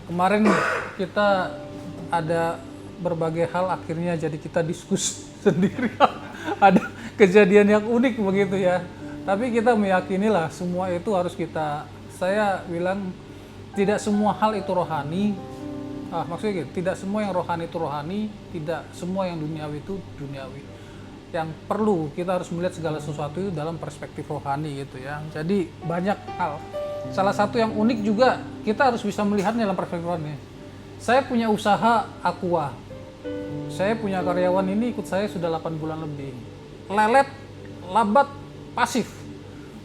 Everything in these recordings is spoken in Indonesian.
Kemarin kita ada berbagai hal, akhirnya jadi kita diskusi sendiri. Ada kejadian yang unik begitu ya. Tapi kita meyakinilah semua itu harus saya bilang tidak semua hal itu rohani. Maksudnya gitu, tidak semua yang rohani itu rohani, tidak semua yang duniawi itu duniawi. Yang perlu kita harus melihat segala sesuatu itu dalam perspektif rohani gitu ya. Jadi banyak hal. Salah satu yang unik juga kita harus bisa melihatnya dalam perspektif rohani. Saya punya usaha aqua. Saya punya karyawan ini ikut saya sudah 8 bulan lebih. Lelet, lambat, pasif.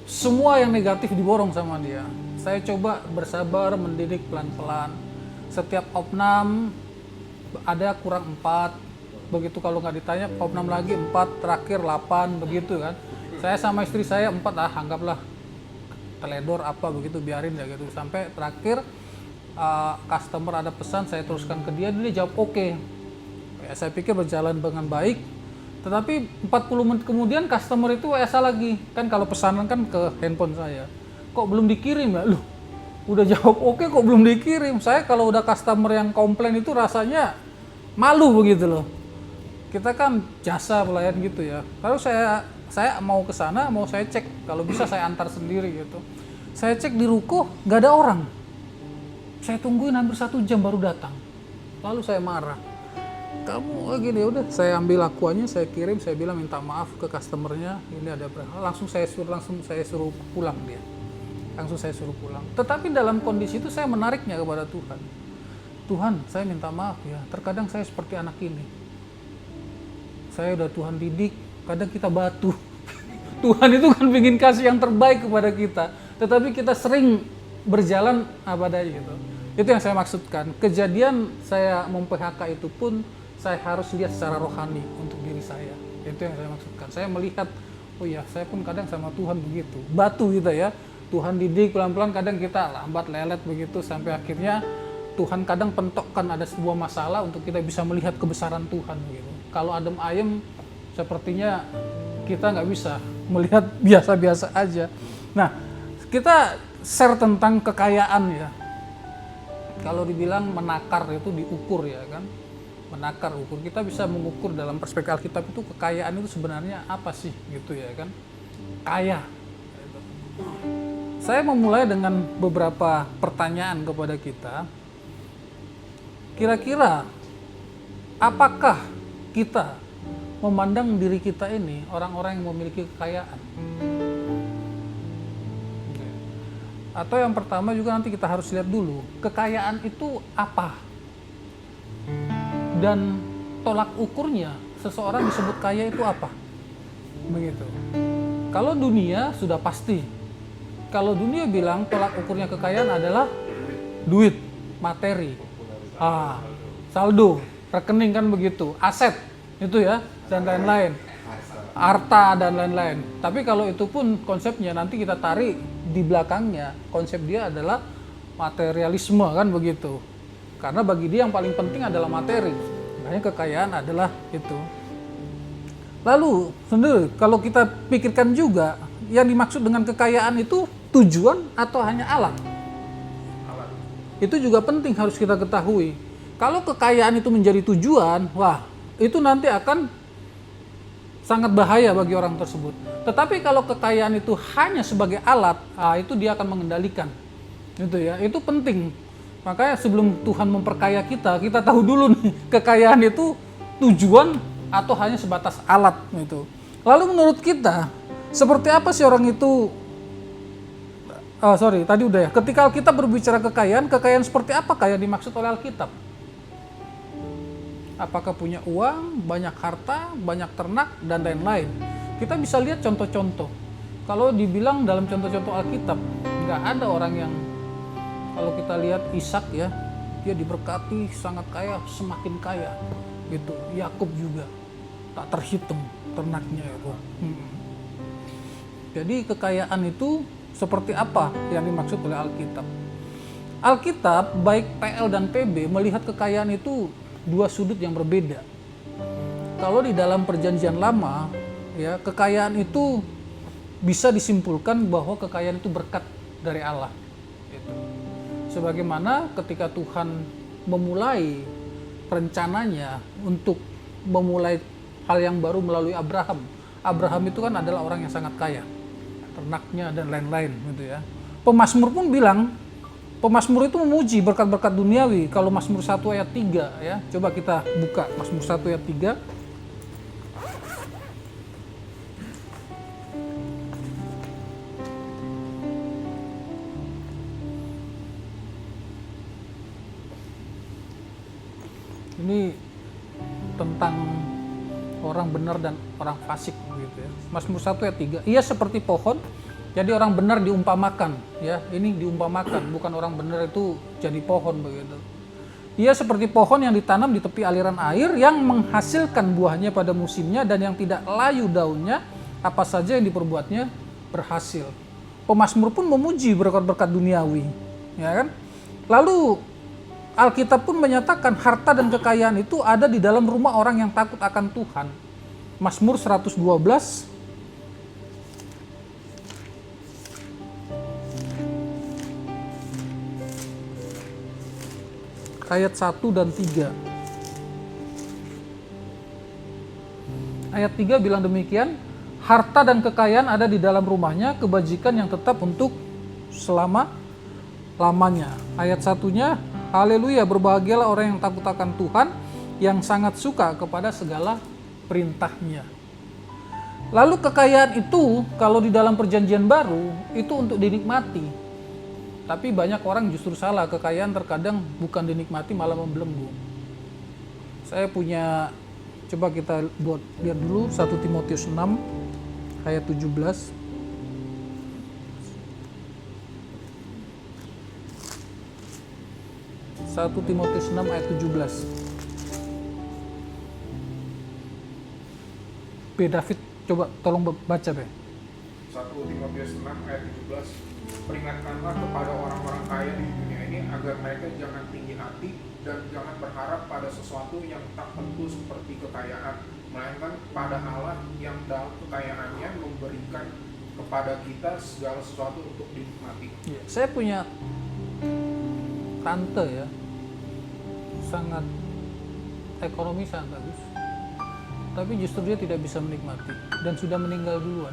Semua yang negatif diborong sama dia. Saya coba bersabar, mendidik pelan-pelan. Setiap opnam ada kurang 4. Begitu kalau nggak ditanya, opnam lagi 4, terakhir 8, begitu kan. Saya sama istri saya 4, anggaplah teledor apa begitu, biarin ya gitu. Sampai terakhir customer ada pesan, saya teruskan ke dia jawab oke. Ya, saya pikir berjalan dengan baik. Tetapi 40 menit kemudian customer itu WhatsApp lagi. Kan kalau pesanan kan ke handphone saya. Kok belum dikirim ya? Loh, udah jawab oke kok belum dikirim. Saya kalau udah customer yang komplain itu rasanya malu begitu loh. Kita kan jasa pelayan gitu ya. Lalu saya mau ke sana, mau saya cek, kalau bisa saya antar sendiri gitu. Saya cek di ruko, nggak ada orang. Saya tungguin hampir 1 jam baru datang. Lalu saya marah. Kamu gini, udah saya ambil akuannya, saya kirim, saya bilang minta maaf ke customernya, ini ada langsung saya suruh pulang dia. Langsung saya suruh pulang. Tetapi dalam kondisi itu saya menariknya kepada Tuhan. Tuhan, saya minta maaf ya, terkadang saya seperti anak ini. Saya udah Tuhan didik, kadang kita batu. Tuhan itu kan ingin kasih yang terbaik kepada kita, tetapi kita sering berjalan abadanya gitu. Itu yang saya maksudkan. Kejadian saya mem-PHK itu pun saya harus lihat secara rohani untuk diri saya. Itu yang saya maksudkan. Saya melihat, oh iya, saya pun kadang sama Tuhan begitu. Batu kita ya. Tuhan didik pelan-pelan, kadang kita lambat lelet begitu sampai akhirnya Tuhan kadang pentokkan ada sebuah masalah untuk kita bisa melihat kebesaran Tuhan gitu. Kalau adem ayem sepertinya kita nggak bisa melihat biasa-biasa aja. Nah, kita share tentang kekayaan ya. Kalau dibilang menakar itu diukur ya kan. Menakar ukur, kita bisa mengukur dalam perspektif Alkitab itu kekayaan itu sebenarnya apa sih gitu ya kan. Kaya. Saya memulai dengan beberapa pertanyaan kepada kita. Kira-kira apakah kita memandang diri kita ini orang-orang yang memiliki kekayaan? Atau yang pertama juga nanti kita harus lihat dulu, kekayaan itu apa? Dan tolak ukurnya seseorang disebut kaya itu apa? Begitu. Kalau dunia sudah pasti. Kalau dunia bilang tolak ukurnya kekayaan adalah duit, materi, saldo, rekening kan begitu, aset itu ya, dan lain-lain, harta dan lain-lain. Tapi kalau itu pun konsepnya nanti kita tarik di belakangnya, konsep dia adalah materialisme kan begitu. Karena bagi dia yang paling penting adalah materi, makanya kekayaan adalah itu. Lalu sendiri kalau kita pikirkan juga, yang dimaksud dengan kekayaan itu tujuan atau hanya alat? Itu juga penting harus kita ketahui. Kalau kekayaan itu menjadi tujuan, wah itu nanti akan sangat bahaya bagi orang tersebut. Tetapi kalau kekayaan itu hanya sebagai alat, itu dia akan mengendalikan. Itu ya, itu penting. Makanya sebelum Tuhan memperkaya kita, kita tahu dulu nih kekayaan itu tujuan atau hanya sebatas alat gitu. Lalu menurut kita, seperti apa sih orang itu? Tadi udah ya. Ketika kita berbicara kekayaan seperti apa yang dimaksud oleh Alkitab? Apakah punya uang, banyak harta, banyak ternak, dan lain-lain? Kita bisa lihat contoh-contoh. Kalau dibilang dalam contoh-contoh Alkitab, nggak ada orang yang, kalau kita lihat Ishak ya, dia diberkati sangat kaya, semakin kaya gitu. Yakub juga tak terhitung ternaknya itu. Jadi kekayaan itu seperti apa yang dimaksud oleh Alkitab? Alkitab baik PL dan PB melihat kekayaan itu dua sudut yang berbeda. Kalau di dalam Perjanjian Lama ya, kekayaan itu bisa disimpulkan bahwa kekayaan itu berkat dari Allah. Gitu. Sebagaimana ketika Tuhan memulai rencananya untuk memulai hal yang baru melalui Abraham. Abraham itu kan adalah orang yang sangat kaya, ternaknya dan lain-lain gitu ya. Pemazmur pun bilang, pemazmur itu memuji berkat-berkat duniawi. Kalau Mazmur 1 ayat 3 ya, coba kita buka Mazmur 1 ayat 3. Ini tentang orang benar dan orang fasik gitu ya. Mazmur 1 ayat 3. Ia seperti pohon, jadi orang benar diumpamakan ya. Ini diumpamakan, bukan orang benar itu jadi pohon begitu. Ia seperti pohon yang ditanam di tepi aliran air yang menghasilkan buahnya pada musimnya dan yang tidak layu daunnya, apa saja yang diperbuatnya berhasil. Pemazmur pun memuji berkat-berkat duniawi, ya kan? Lalu Alkitab pun menyatakan harta dan kekayaan itu ada di dalam rumah orang yang takut akan Tuhan. Mazmur 112 ayat 1 dan 3. Ayat 3 bilang demikian, harta dan kekayaan ada di dalam rumahnya, kebajikan yang tetap untuk selama-lamanya. Ayat 1-nya, haleluya, berbahagialah orang yang takut akan Tuhan, yang sangat suka kepada segala perintahnya. Lalu kekayaan itu, kalau di dalam perjanjian baru, itu untuk dinikmati. Tapi banyak orang justru salah, kekayaan terkadang bukan dinikmati, malah membelenggu. Saya punya, coba kita lihat dulu 1 Timotius 6 ayat 17. 1 Timotius 6 ayat 17. B. David, coba tolong baca, B. 1 Timotius 6 ayat 17. Peringatkanlah kepada orang-orang kaya di dunia ini agar mereka jangan tinggi hati dan jangan berharap pada sesuatu yang tak tentu seperti kekayaan, melainkan pada Allah yang dalam kekayaannya memberikan kepada kita segala sesuatu untuk dinikmati. Ya, saya punya tante ya, sangat ekonomi sangat bagus, tapi justru dia tidak bisa menikmati dan sudah meninggal duluan.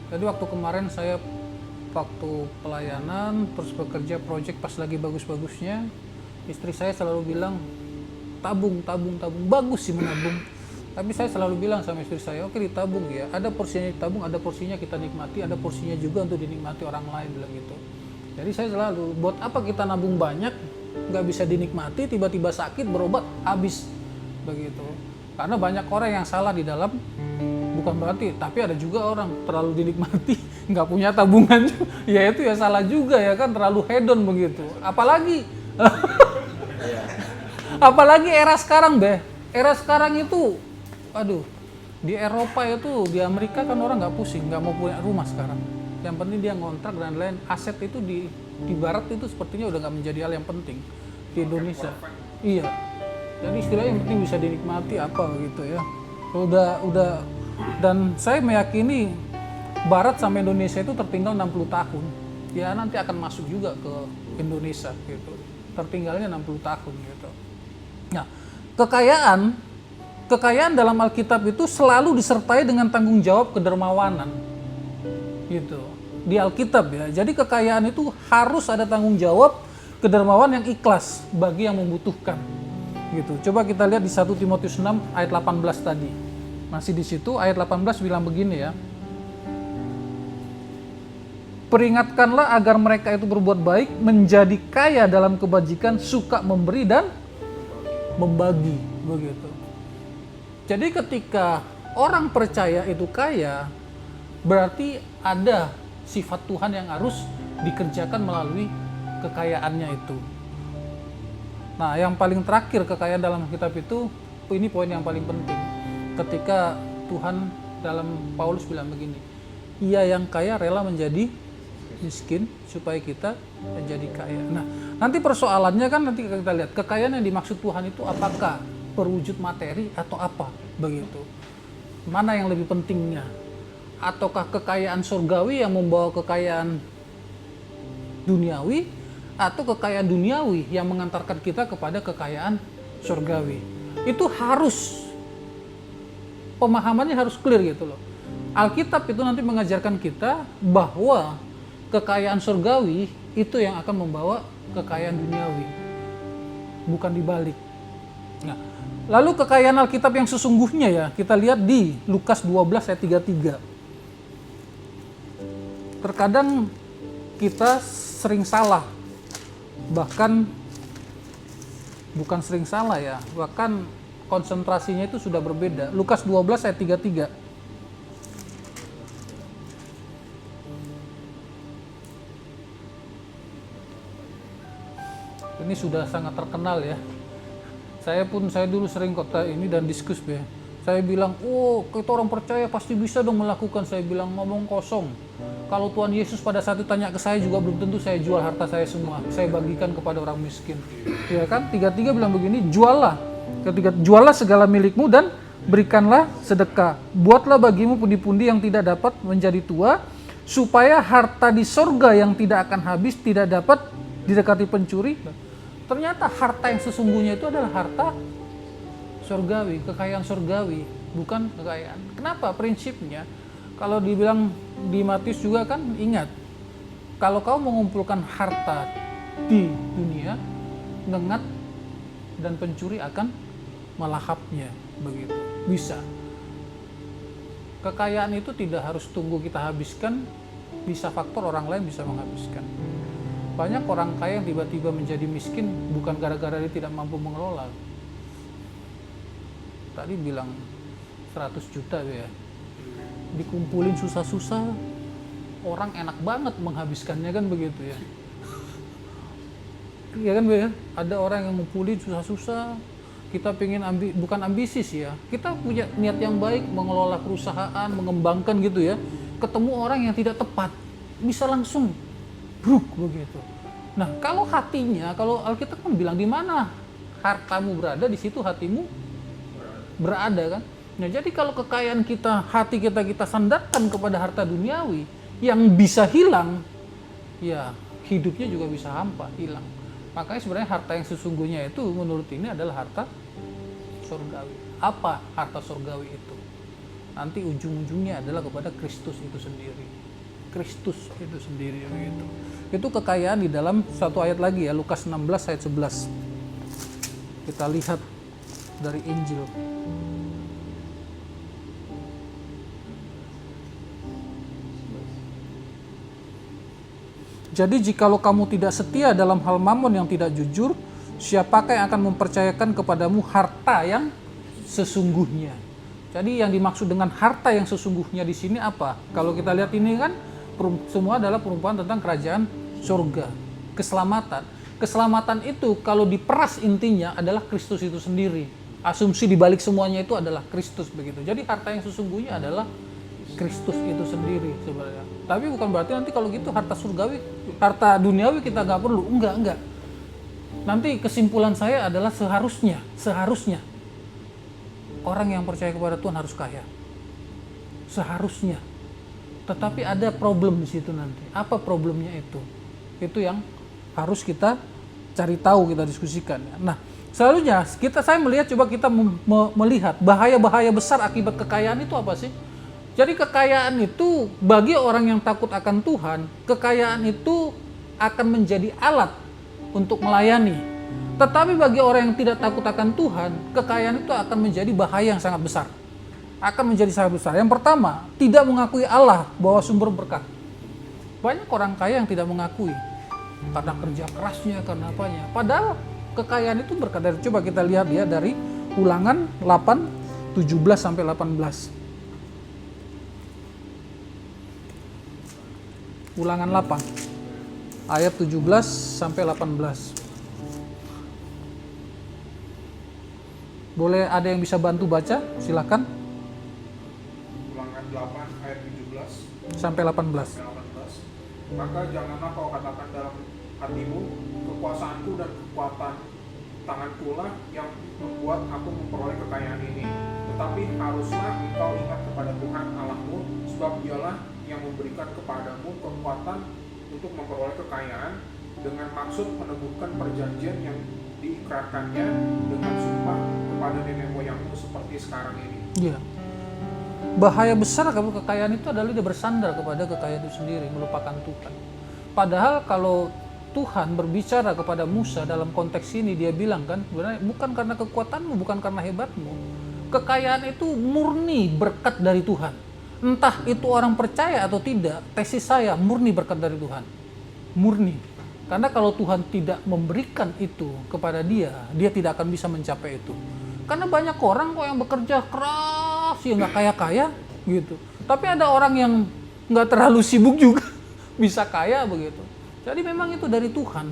Jadi waktu kemarin saya waktu pelayanan terus bekerja proyek pas lagi bagus-bagusnya, istri saya selalu bilang tabung, bagus sih menabung, tapi saya selalu bilang sama istri saya, oke ditabung ya, ada porsinya ditabung, ada porsinya kita nikmati, ada porsinya juga untuk dinikmati orang lain, bilang gitu. Jadi saya selalu, buat apa kita nabung banyak nggak bisa dinikmati, tiba-tiba sakit berobat habis begitu. Karena banyak orang yang salah di dalam, bukan berarti, tapi ada juga orang terlalu dinikmati nggak punya tabungan, ya itu ya salah juga ya kan, terlalu hedon begitu. Apalagi apalagi era sekarang, era sekarang itu, aduh, di Eropa itu, di Amerika kan orang nggak pusing, nggak mau punya rumah sekarang. Yang penting dia ngontrak dan lain, aset itu di barat itu sepertinya udah nggak menjadi hal yang penting. Di Indonesia, iya. Jadi istilahnya yang penting bisa dinikmati apa gitu ya. Udah dan saya meyakini barat sama Indonesia itu tertinggal 60 tahun. Ya nanti akan masuk juga ke Indonesia gitu. Tertinggalnya 60 tahun gitu. Nah, kekayaan dalam Alkitab itu selalu disertai dengan tanggung jawab kedermawanan. Gitu. Di Alkitab ya. Jadi kekayaan itu harus ada tanggung jawab kedermawan yang ikhlas bagi yang membutuhkan. Gitu. Coba kita lihat di 1 Timotius 6 ayat 18 tadi. Masih di situ ayat 18 bilang begini ya. Peringatkanlah agar mereka itu berbuat baik, menjadi kaya dalam kebajikan, suka memberi dan membagi begitu. Jadi ketika orang percaya itu kaya, berarti ada sifat Tuhan yang harus dikerjakan melalui kekayaannya itu. Nah, yang paling terakhir kekayaan dalam kitab itu, ini poin yang paling penting. Ketika Tuhan dalam Paulus bilang begini, ia yang kaya rela menjadi miskin supaya kita menjadi kaya. Nah, nanti persoalannya kan nanti kita lihat kekayaan yang dimaksud Tuhan itu apakah berwujud materi atau apa begitu. Mana yang lebih pentingnya? Ataukah kekayaan surgawi yang membawa kekayaan duniawi, atau kekayaan duniawi yang mengantarkan kita kepada kekayaan surgawi. Itu harus, pemahamannya harus clear gitu loh. Alkitab itu nanti mengajarkan kita bahwa kekayaan surgawi itu yang akan membawa kekayaan duniawi, bukan dibalik. Nah, lalu kekayaan Alkitab yang sesungguhnya ya, kita lihat di Lukas 12 ayat 33. Terkadang kita sering salah, bahkan bukan sering salah ya, bahkan konsentrasinya itu sudah berbeda. Lukas 12 ayat 33. Ini sudah sangat terkenal ya. Saya dulu sering kota ini dan diskus ya. Saya bilang, oh kita orang percaya pasti bisa dong melakukan. Saya bilang, ngomong kosong. Kalau Tuhan Yesus pada saat itu tanya ke saya juga belum tentu saya jual harta saya semua. Saya bagikan kepada orang miskin. Ya kan? 33 bilang begini, juallah. Ketiga, juallah segala milikmu dan berikanlah sedekah. Buatlah bagimu pundi-pundi yang tidak dapat menjadi tua, supaya harta di sorga yang tidak akan habis tidak dapat didekati pencuri. Ternyata harta yang sesungguhnya itu adalah harta surgawi, kekayaan surgawi, bukan kekayaan. Kenapa? Prinsipnya, kalau dibilang di Matius juga kan, ingat, kalau kau mengumpulkan harta di dunia, ngengat dan pencuri akan melahapnya, begitu. Bisa. Kekayaan itu tidak harus tunggu kita habiskan, bisa faktor orang lain bisa menghabiskan. Banyak orang kaya yang tiba-tiba menjadi miskin bukan gara-gara dia tidak mampu mengelola. Tadi bilang 100 juta ya, dikumpulin susah-susah, orang enak banget menghabiskannya kan begitu ya. Iya kan ya, ada orang yang ngumpulin susah-susah, kita pengen bukan ambisi sih ya, kita punya niat yang baik mengelola perusahaan, mengembangkan gitu ya, ketemu orang yang tidak tepat, bisa langsung bruk begitu. Nah, kalau hatinya, kalau Alkitab kan bilang di mana hartamu berada, di situ hatimu berada kan. Nah, jadi kalau kekayaan kita, hati kita sandarkan kepada harta duniawi yang bisa hilang, ya hidupnya juga bisa hampa, hilang. Makanya sebenarnya harta yang sesungguhnya itu menurut ini adalah harta surgawi. Apa harta surgawi itu? Nanti ujung-ujungnya adalah kepada Kristus itu sendiri. Kristus itu sendiri begitu. Itu kekayaan di dalam satu ayat lagi ya, Lukas 16 ayat 11. Kita lihat dari Injil. Jadi jikalau kamu tidak setia dalam hal mamon yang tidak jujur, siapakah yang akan mempercayakan kepadamu harta yang sesungguhnya? Jadi yang dimaksud dengan harta yang sesungguhnya di sini apa? Kalau kita lihat ini kan semua adalah perumpamaan tentang kerajaan surga, keselamatan. Keselamatan itu kalau diperas intinya adalah Kristus itu sendiri. Asumsi dibalik semuanya itu adalah Kristus begitu. Jadi harta yang sesungguhnya adalah Kristus itu sendiri sebenarnya. Tapi bukan berarti nanti kalau gitu harta surgawi, harta duniawi kita nggak perlu. Enggak. Nanti kesimpulan saya adalah seharusnya orang yang percaya kepada Tuhan harus kaya. Seharusnya. Tetapi ada problem di situ nanti. Apa problemnya itu? Itu yang harus kita cari tahu, kita diskusikan. Nah, selanjutnya saya melihat, coba kita melihat bahaya-bahaya besar akibat kekayaan itu apa sih? Jadi kekayaan itu bagi orang yang takut akan Tuhan, kekayaan itu akan menjadi alat untuk melayani. Tetapi bagi orang yang tidak takut akan Tuhan, kekayaan itu akan menjadi bahaya yang sangat besar. Akan menjadi sangat besar. Yang pertama, tidak mengakui Allah bahwa sumber berkat. Banyak orang kaya yang tidak mengakui karena kerja kerasnya, karena apanya. Padahal kekayaan itu berkat dari, coba kita lihat ya dari Ulangan 8, 17 sampai 18. Ulangan 8 ayat 17 sampai 18. Boleh ada yang bisa bantu baca? Silakan. Ulangan 8 ayat 17 sampai 18. Maka janganlah kau katakan dalam hatimu, kekuasaanku dan kekuatan tanganku lah yang membuat aku memperoleh kekayaan ini. Tetapi haruslah engkau ingat kepada Tuhan Allahmu, sebab dialah yang memberikan kepadamu kekuatan untuk memperoleh kekayaan dengan maksud meneguhkan perjanjian yang diikrarkannya dengan sumpah kepada nenek moyangmu seperti sekarang ini. Iya. Bahaya besar kalau kekayaan itu adalah dia bersandar kepada kekayaan itu sendiri, melupakan Tuhan. Padahal kalau Tuhan berbicara kepada Musa dalam konteks ini, dia bilang kan, sebenarnya bukan karena kekuatanmu, bukan karena hebatmu. Kekayaan itu murni berkat dari Tuhan. Entah itu orang percaya atau tidak, tesis saya murni berkat dari Tuhan. Murni. Karena kalau Tuhan tidak memberikan itu kepada dia tidak akan bisa mencapai itu. Karena banyak orang kok yang bekerja keras, ya nggak kaya-kaya gitu. Tapi ada orang yang nggak terlalu sibuk juga bisa kaya begitu. Jadi memang itu dari Tuhan.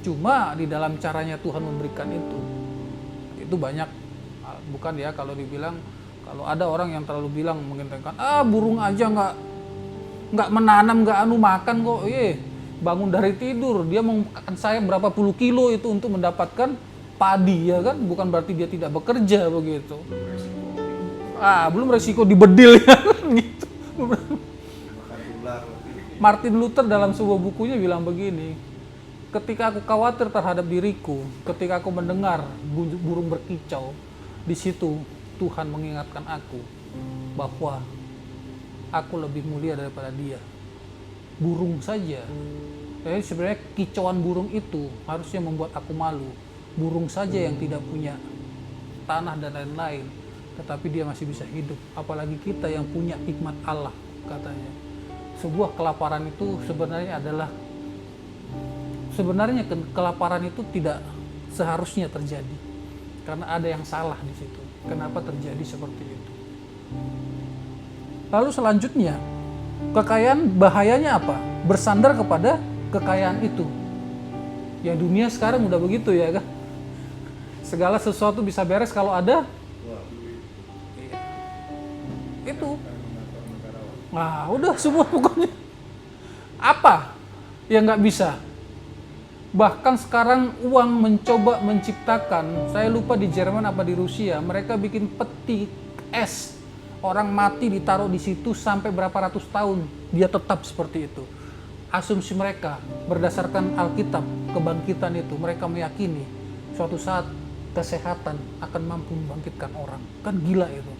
Cuma di dalam caranya Tuhan memberikan itu banyak. Bukan ya kalau dibilang, kalau ada orang yang terlalu bilang menginginkan, burung aja nggak menanam, nggak makan kok. Bangun dari tidur, dia mau makan saya berapa puluh kilo itu untuk mendapatkan padi, ya kan? Bukan berarti dia tidak bekerja begitu. Belum resiko dibedil ya gitu. Martin Luther dalam sebuah bukunya bilang begini, ketika aku khawatir terhadap diriku, ketika aku mendengar burung berkicau, di situ Tuhan mengingatkan aku bahwa aku lebih mulia daripada dia. Burung saja. Jadi sebenarnya kicauan burung itu harusnya membuat aku malu. Burung saja yang tidak punya tanah dan lain-lain, tetapi dia masih bisa hidup. Apalagi kita yang punya hikmat Allah, katanya. Sebuah kelaparan itu sebenarnya kelaparan itu tidak seharusnya terjadi. Karena ada yang salah di situ. Kenapa terjadi seperti itu? Lalu selanjutnya, kekayaan bahayanya apa? Bersandar kepada kekayaan itu. Ya dunia sekarang udah begitu ya kan. Segala sesuatu bisa beres kalau ada itu. Udah semua pokoknya. Apa yang nggak bisa? Bahkan sekarang uang mencoba menciptakan, saya lupa di Jerman apa di Rusia, mereka bikin peti es. Orang mati ditaruh di situ sampai berapa ratus tahun, dia tetap seperti itu. Asumsi mereka berdasarkan Alkitab, kebangkitan itu, mereka meyakini suatu saat kesehatan akan mampu membangkitkan orang. Kan gila itu.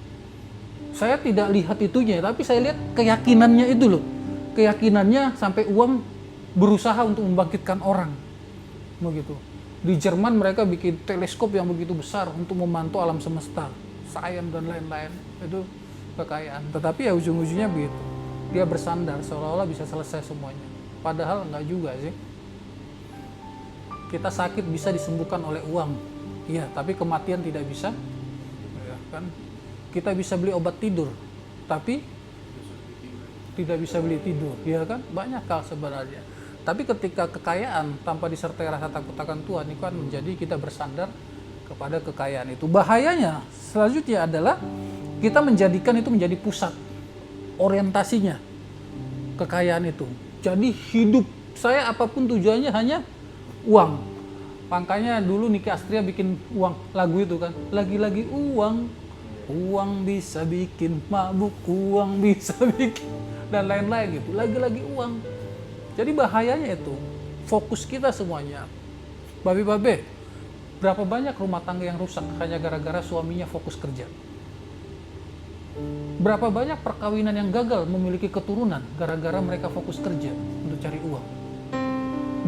Saya tidak lihat itunya, tapi saya lihat keyakinannya itu loh. Keyakinannya sampai uang berusaha untuk membangkitkan orang. Begitu. Di Jerman mereka bikin teleskop yang begitu besar untuk memantau alam semesta, sains dan lain-lain. Itu kekayaan. Tetapi ya ujung-ujungnya begitu. Dia bersandar seolah-olah bisa selesai semuanya. Padahal enggak juga sih. Kita sakit bisa disembuhkan oleh uang. Iya, tapi kematian tidak bisa. Ya, kan? Kita bisa beli obat tidur, tapi tidak bisa beli tidur. Ya kan? Banyak hal sebenarnya. Tapi ketika kekayaan tanpa disertai rasa takut akan Tuhan, itu kan menjadi kita bersandar kepada kekayaan itu. Bahayanya selanjutnya adalah kita menjadikan itu menjadi pusat orientasinya kekayaan itu. Jadi hidup saya apapun tujuannya hanya uang. Makanya dulu Niki Astria bikin uang lagu itu kan, lagi-lagi uang, uang bisa bikin mabuk, uang bisa bikin dan lain-lain gitu. Lagi-lagi uang. Jadi bahayanya itu fokus kita semuanya. Babe, berapa banyak rumah tangga yang rusak hanya gara-gara suaminya fokus kerja? Berapa banyak perkawinan yang gagal memiliki keturunan gara-gara mereka fokus kerja untuk cari uang?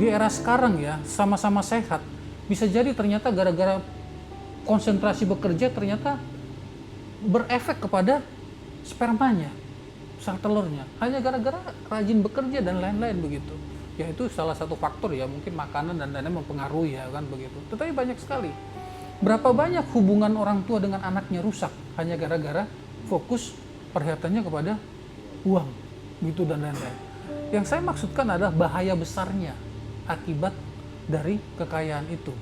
Di era sekarang ya, sama-sama sehat, bisa jadi ternyata gara-gara konsentrasi bekerja ternyata berefek kepada spermanya, sel telurnya, hanya gara-gara rajin bekerja dan lain-lain begitu. Ya itu salah satu faktor ya, mungkin makanan dan lain-lain mempengaruhi ya kan begitu. Tetapi banyak sekali. Berapa banyak hubungan orang tua dengan anaknya rusak hanya gara-gara fokus perhatiannya kepada uang gitu dan lain-lain. Yang saya maksudkan adalah bahaya besarnya akibat dari kekayaan itu.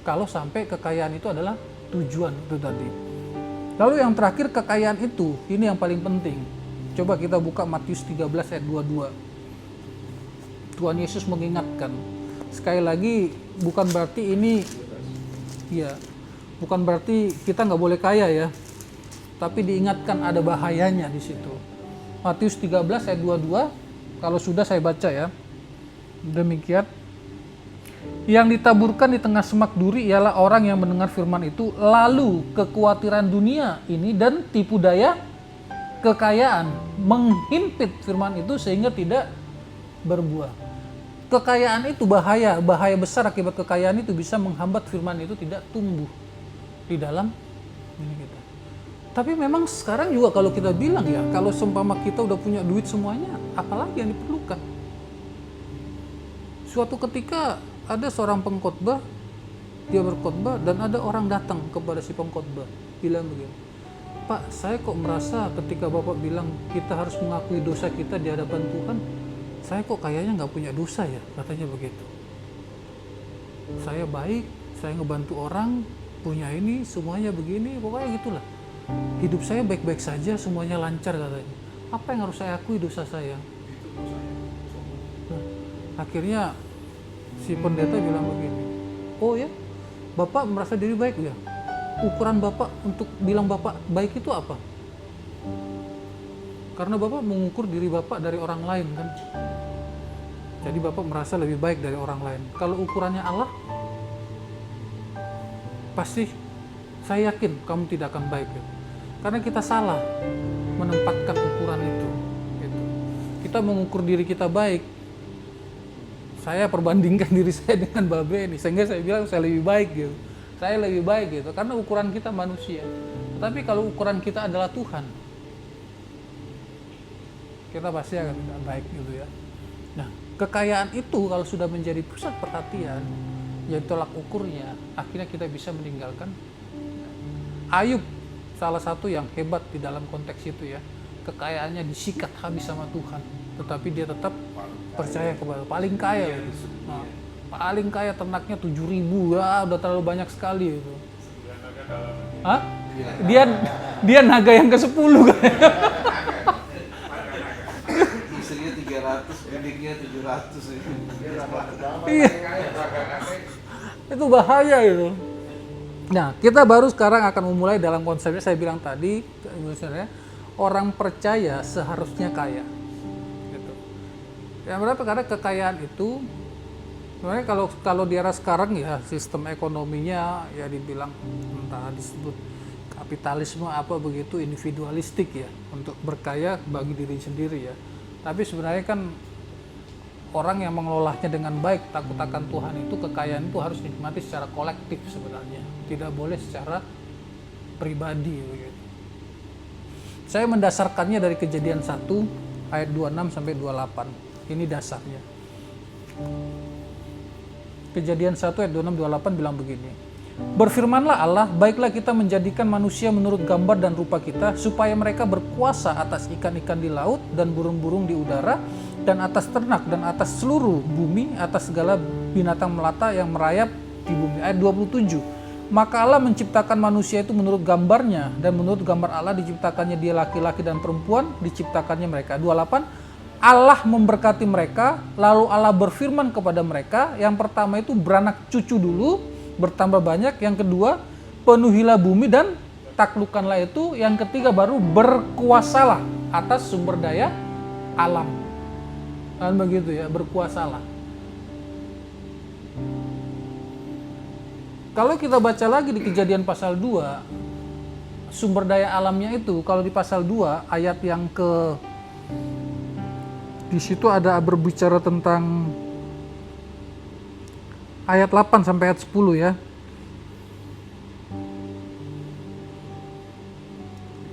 Kalau sampai kekayaan itu adalah tujuan itu tadi. Lalu yang terakhir kekayaan itu, ini yang paling penting. Coba kita buka Matius 13 ayat 22. Tuhan Yesus mengingatkan. Sekali lagi bukan berarti ini ya, bukan berarti kita nggak boleh kaya ya. Tapi diingatkan ada bahayanya di situ. Matius 13 ayat 22, kalau sudah saya baca ya. Demikian. Yang ditaburkan di tengah semak duri ialah orang yang mendengar firman itu, lalu kekhawatiran dunia ini dan tipu daya kekayaan menghimpit firman itu sehingga tidak berbuah. Kekayaan itu bahaya besar. Akibat kekayaan itu bisa menghambat firman itu tidak tumbuh di dalam ini kita. Tapi memang sekarang juga kalau kita bilang ya, kalau seumpama kita udah punya duit semuanya, apalagi yang diperlukan? Suatu ketika ada seorang pengkhotbah, dia berkhotbah dan ada orang datang kepada si pengkhotbah, bilang begini, Pak, saya kok merasa ketika Bapak bilang kita harus mengakui dosa kita di hadapan Tuhan, saya kok kayaknya nggak punya dosa ya, katanya begitu. Saya baik, saya ngebantu orang, punya ini, semuanya begini, pokoknya gitulah. Hidup saya baik-baik saja, semuanya lancar katanya. Apa yang harus saya akui dosa saya? Nah, akhirnya si pendeta bilang begini, oh ya, Bapak merasa diri baik ya? Ukuran Bapak untuk bilang Bapak baik itu apa? Karena Bapak mengukur diri Bapak dari orang lain kan. Jadi Bapak merasa lebih baik dari orang lain. Kalau ukurannya Allah, pasti saya yakin kamu tidak akan baik. Ya. Karena kita salah menempatkan ukuran itu. Gitu. Kita mengukur diri kita baik. Saya perbandingkan diri saya dengan Babe ini, sehingga saya bilang saya lebih baik gitu. Saya lebih baik gitu, karena ukuran kita manusia. Tetapi kalau ukuran kita adalah Tuhan, kita pasti akan tidak baik gitu ya. Nah, kekayaan itu kalau sudah menjadi pusat perhatian, jadi tolak ukurnya, akhirnya kita bisa meninggalkan. Ayub, salah satu yang hebat di dalam konteks itu ya, kekayaannya disikat habis sama Tuhan, tetapi dia tetap percaya kepada paling kaya. Nah, paling kaya ternaknya 7.000 ya, udah terlalu banyak sekali itu. Hah? Dia naga yang ke-10 kan. Istrinya 300, bibirnya 700 itu. Iya. Itu bahaya itu. Nah, kita baru sekarang akan memulai dalam konsepnya saya bilang tadi, misalnya orang percaya seharusnya kaya. Gitu. Yang berapa? Karena kekayaan itu sebenarnya kalau di era sekarang ya sistem ekonominya ya dibilang entah disebut kapitalisme apa begitu individualistik ya, untuk berkaya bagi diri sendiri ya. Tapi sebenarnya kan orang yang mengelolanya dengan baik, takut akan Tuhan itu, kekayaan itu harus dinikmati secara kolektif sebenarnya, tidak boleh secara pribadi begitu. Saya mendasarkannya dari Kejadian 1 ayat 26 sampai 28. Ini dasarnya. Kejadian 1 ayat 26-28 bilang begini. Berfirmanlah Allah, baiklah kita menjadikan manusia menurut gambar dan rupa kita, supaya mereka berkuasa atas ikan-ikan di laut dan burung-burung di udara, dan atas ternak dan atas seluruh bumi, atas segala binatang melata yang merayap di bumi. Ayat 27. Maka Allah menciptakan manusia itu menurut gambarnya, dan menurut gambar Allah diciptakannya dia laki-laki dan perempuan, diciptakannya mereka. 28. Allah memberkati mereka, lalu Allah berfirman kepada mereka, yang pertama itu beranak cucu dulu, bertambah banyak, yang kedua penuhilah bumi dan taklukkanlah itu, yang ketiga baru berkuasalah atas sumber daya alam. Dan begitu ya, berkuasalah. Kalau kita baca lagi di Kejadian pasal 2, sumber daya alamnya itu kalau di pasal 2 ayat yang di situ ada berbicara tentang ayat 8 sampai ayat 10 ya.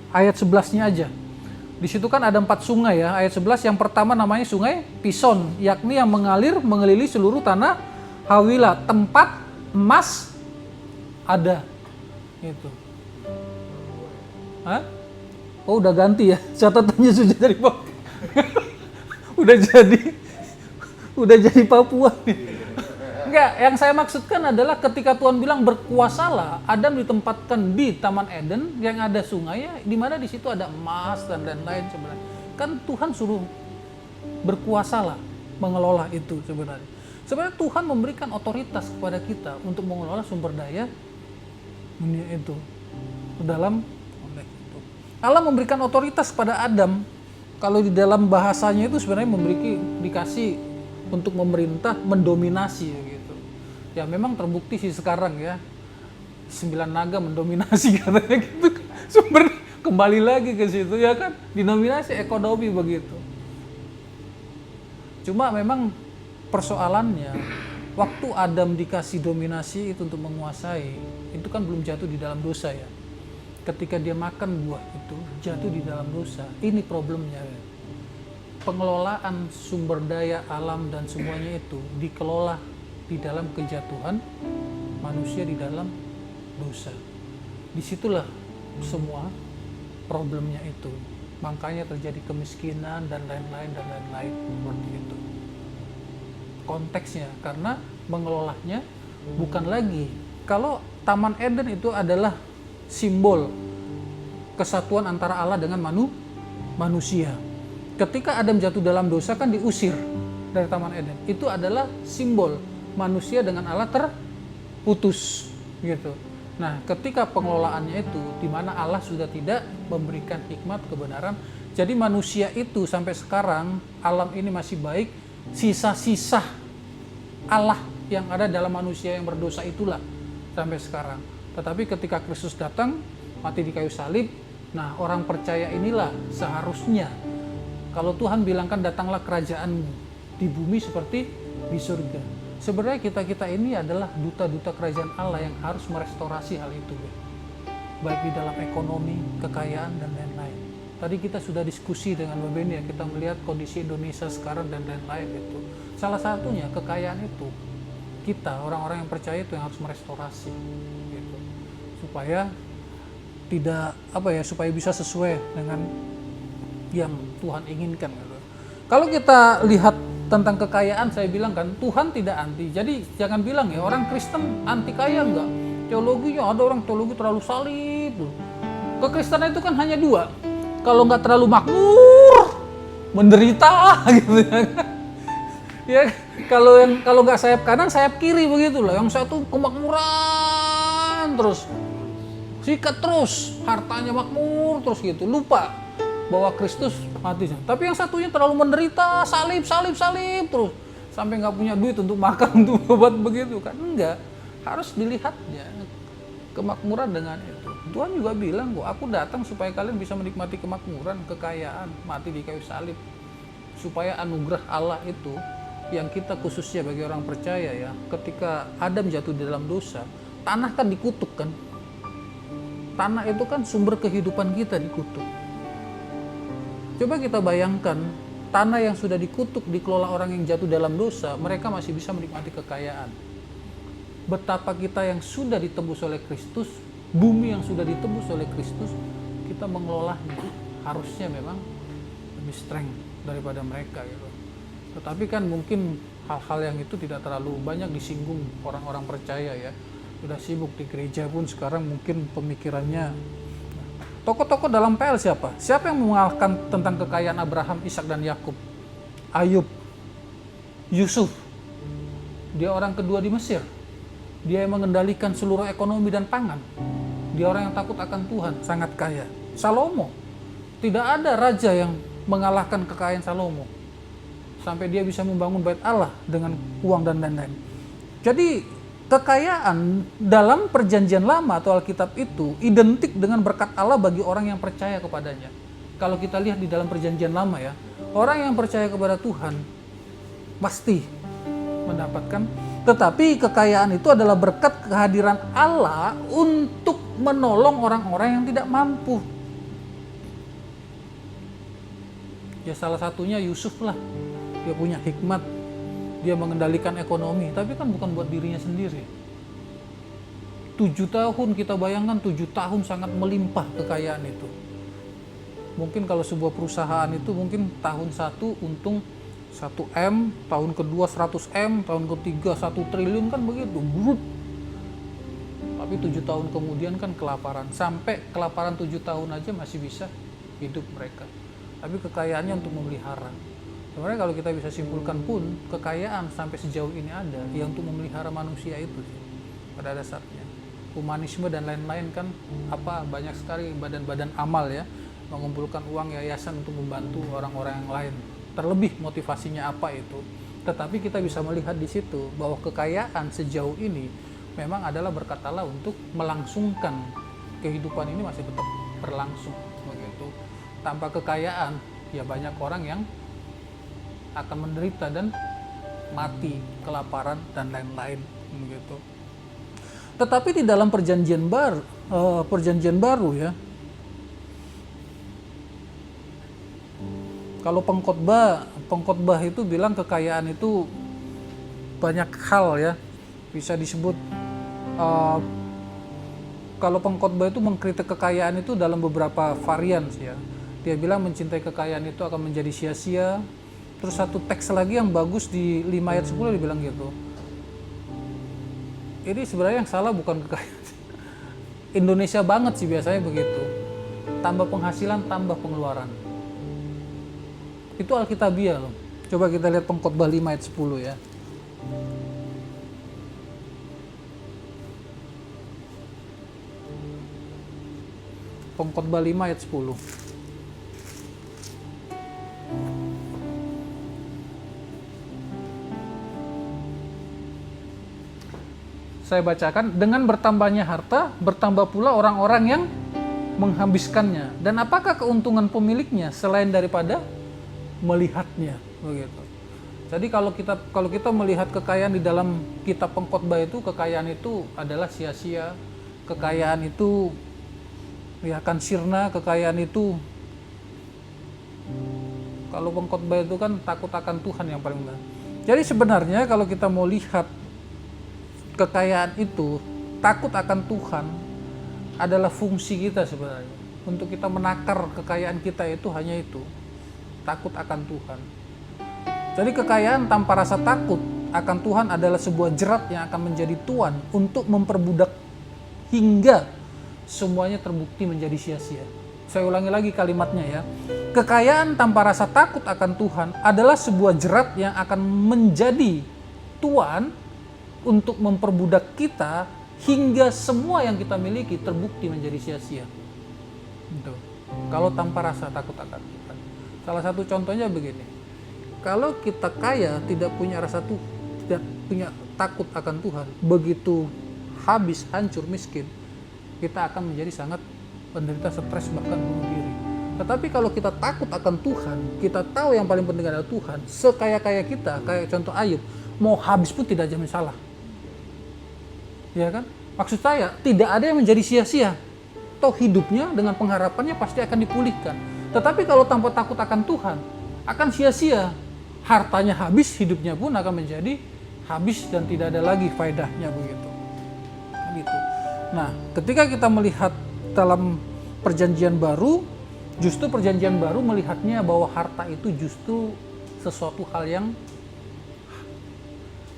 Ayat 11-nya aja. Di situ kan ada 4 sungai ya. Ayat 11 yang pertama namanya sungai Pison, yakni yang mengalir mengelilingi seluruh tanah Hawila, tempat emas ada. Gitu. Hah? Oh, udah ganti ya. Catatannya sudah dari bawah. udah jadi Papua nih. Enggak, yang saya maksudkan adalah ketika Tuhan bilang berkuasalah, Adam ditempatkan di Taman Eden yang ada sungainya, di mana di situ ada emas dan lain sebenarnya. Kan Tuhan suruh berkuasalah mengelola itu sebenarnya. Sebenarnya Tuhan memberikan otoritas kepada kita untuk mengelola sumber daya dunia itu. Dalam konteks itu. Allah memberikan otoritas pada Adam. Kalau di dalam bahasanya itu sebenarnya dikasih untuk memerintah, mendominasi gitu. Ya memang terbukti sih sekarang ya, 9 naga mendominasi katanya gitu. Sumber kembali lagi ke situ ya kan, dinominasi ekonomi begitu. Cuma memang persoalannya, waktu Adam dikasih dominasi itu untuk menguasai, itu kan belum jatuh di dalam dosa ya. Ketika dia makan buah itu, jatuh di dalam dosa. Ini problemnya ya. Pengelolaan sumber daya alam dan semuanya itu dikelola di dalam kejatuhan, manusia di dalam dosa. Disitulah semua problemnya itu. Makanya terjadi kemiskinan dan lain-lain seperti itu. Konteksnya karena mengelolanya bukan lagi, kalau Taman Eden itu adalah simbol kesatuan antara Allah dengan manusia. Ketika Adam jatuh dalam dosa kan diusir dari Taman Eden. Itu adalah simbol manusia dengan Allah terputus gitu. Nah, ketika pengelolaannya itu di mana Allah sudah tidak memberikan hikmat kebenaran, jadi manusia itu sampai sekarang alam ini masih baik, sisa-sisa Allah yang ada dalam manusia yang berdosa itulah sampai sekarang. Tetapi ketika Kristus datang, mati di kayu salib, nah orang percaya inilah seharusnya, kalau Tuhan bilang kan datanglah kerajaanmu di bumi seperti di surga. Sebenarnya kita ini adalah duta-duta kerajaan Allah yang harus merestorasi hal itu, baik di dalam ekonomi, kekayaan, dan lain-lain. Tadi kita sudah diskusi dengan Mbak Beni ya, kita melihat kondisi Indonesia sekarang dan lain-lain itu. Salah satunya kekayaan itu, kita orang-orang yang percaya itu yang harus merestorasi, gitu. Supaya tidak supaya bisa sesuai dengan yang Tuhan inginkan. Gitu. Kalau kita lihat tentang kekayaan, saya bilang kan Tuhan tidak anti. Jadi jangan bilang ya orang Kristen anti kaya, enggak. Teologinya ada orang teologi terlalu salib. Kekristenan itu kan hanya dua. Kalau nggak terlalu makmur, menderita gitu ya. Ya kalau nggak sayap kanan, sayap kiri begitu lah. Yang satu kemakmuran terus, sikat terus, hartanya makmur terus gitu. Lupa bahwa Kristus mati. Tapi yang satunya terlalu menderita, salib terus, sampai nggak punya duit untuk makan, untuk obat begitu kan. Enggak, harus dilihatnya kemakmuran dengan itu. Tuhan juga bilang kok, aku datang supaya kalian bisa menikmati kemakmuran, kekayaan, mati di kayu salib, supaya anugerah Allah itu yang kita khususnya bagi orang percaya ya, ketika Adam jatuh di dalam dosa, tanah kan dikutuk kan. Tanah itu kan sumber kehidupan kita dikutuk. Coba kita bayangkan, tanah yang sudah dikutuk, dikelola orang yang jatuh dalam dosa, mereka masih bisa menikmati kekayaan. Betapa kita yang sudah ditebus oleh Kristus, bumi yang sudah ditebus oleh Kristus, kita mengelolanya harusnya memang lebih strength daripada mereka gitu. Tetapi kan mungkin hal-hal yang itu tidak terlalu banyak disinggung orang-orang percaya ya. Sudah sibuk di gereja pun sekarang mungkin pemikirannya. Tokoh-tokoh dalam PL siapa? Siapa yang mengalahkan tentang kekayaan Abraham, Ishak dan Yakub? Ayub, Yusuf. Dia orang kedua di Mesir. Dia yang mengendalikan seluruh ekonomi dan pangan. Dia orang yang takut akan Tuhan, sangat kaya. Salomo. Tidak ada raja yang mengalahkan kekayaan Salomo. Sampai dia bisa membangun bait Allah dengan uang dan lain-lain. Jadi kekayaan dalam perjanjian lama atau Alkitab itu identik dengan berkat Allah bagi orang yang percaya kepadanya. Kalau kita lihat di dalam perjanjian lama ya, orang yang percaya kepada Tuhan pasti mendapatkan. Tetapi kekayaan itu adalah berkat kehadiran Allah untuk menolong orang-orang yang tidak mampu. Ya salah satunya Yusuf lah. Dia punya hikmat, dia mengendalikan ekonomi, tapi kan bukan buat dirinya sendiri. 7 tahun, kita bayangkan 7 tahun sangat melimpah kekayaan itu. Mungkin kalau sebuah perusahaan itu mungkin tahun 1 untung 1M, tahun kedua 100M, tahun ketiga 1 triliun kan begitu, brut. Tapi 7 tahun kemudian kan kelaparan, sampai kelaparan 7 tahun aja masih bisa hidup mereka. Tapi kekayaannya untuk memelihara. Sebenarnya kalau kita bisa simpulkan pun, kekayaan sampai sejauh ini ada yang untuk memelihara manusia itu sih, pada dasarnya. Humanisme dan lain-lain kan banyak sekali badan-badan amal ya, mengumpulkan uang yayasan untuk membantu orang-orang yang lain. Terlebih motivasinya apa itu? Tetapi kita bisa melihat di situ bahwa kekayaan sejauh ini memang adalah berkat Allah untuk melangsungkan kehidupan ini masih tetap berlangsung begitu. Tanpa kekayaan ya banyak orang yang akan menderita dan mati, kelaparan dan lain-lain begitu. Tetapi di dalam perjanjian baru ya, kalau pengkhotbah itu bilang kekayaan itu banyak hal ya, bisa disebut kalau pengkhotbah itu mengkritik kekayaan itu dalam beberapa varian ya. Dia bilang mencintai kekayaan itu akan menjadi sia-sia. Terus satu teks lagi yang bagus di 5 ayat 10 dia bilang gitu. Ini sebenarnya yang salah bukan kekayaan. Indonesia banget sih biasanya begitu. Tambah penghasilan, tambah pengeluaran. Itu Alkitabiah loh. Coba kita lihat pengkhotbah 5 ayat 10 ya. Pengkhotbah 5 ayat 10. Saya bacakan, dengan bertambahnya harta, bertambah pula orang-orang yang menghabiskannya. Dan apakah keuntungan pemiliknya selain daripada melihatnya, begitu. Jadi kalau kita melihat kekayaan di dalam kitab pengkhotbah itu, kekayaan itu adalah sia-sia, kekayaan itu ya akan sirna, kekayaan itu, kalau pengkhotbah itu kan takut akan Tuhan yang paling benar. Jadi sebenarnya kalau kita mau lihat kekayaan itu, takut akan Tuhan adalah fungsi kita sebenarnya. Untuk kita menakar kekayaan kita itu hanya itu, takut akan Tuhan. Jadi kekayaan tanpa rasa takut akan Tuhan adalah sebuah jerat yang akan menjadi tuan untuk memperbudak hingga semuanya terbukti menjadi sia-sia. Saya ulangi lagi kalimatnya ya. Kekayaan tanpa rasa takut akan Tuhan adalah sebuah jerat yang akan menjadi tuan untuk memperbudak kita hingga semua yang kita miliki terbukti menjadi sia-sia. Gitu. Kalau tanpa rasa takut akan Tuhan. Salah satu contohnya begini. Kalau kita kaya tidak punya rasa tidak punya takut akan Tuhan, begitu habis, hancur, miskin, kita akan menjadi sangat penderita stres bahkan bunuh diri. Tetapi kalau kita takut akan Tuhan, kita tahu yang paling penting adalah Tuhan, sekaya-kaya kita, kayak contoh Ayub, mau habis pun tidak ada masalah. Ya kan? Maksud saya, tidak ada yang menjadi sia-sia. Toh hidupnya dengan pengharapannya pasti akan dipulihkan. Tetapi kalau tanpa takut akan Tuhan, akan sia-sia. Hartanya habis, hidupnya pun akan menjadi habis dan tidak ada lagi faedahnya begitu. Gitu. Nah, ketika kita melihat dalam perjanjian baru, justru perjanjian baru melihatnya bahwa harta itu justru sesuatu hal yang,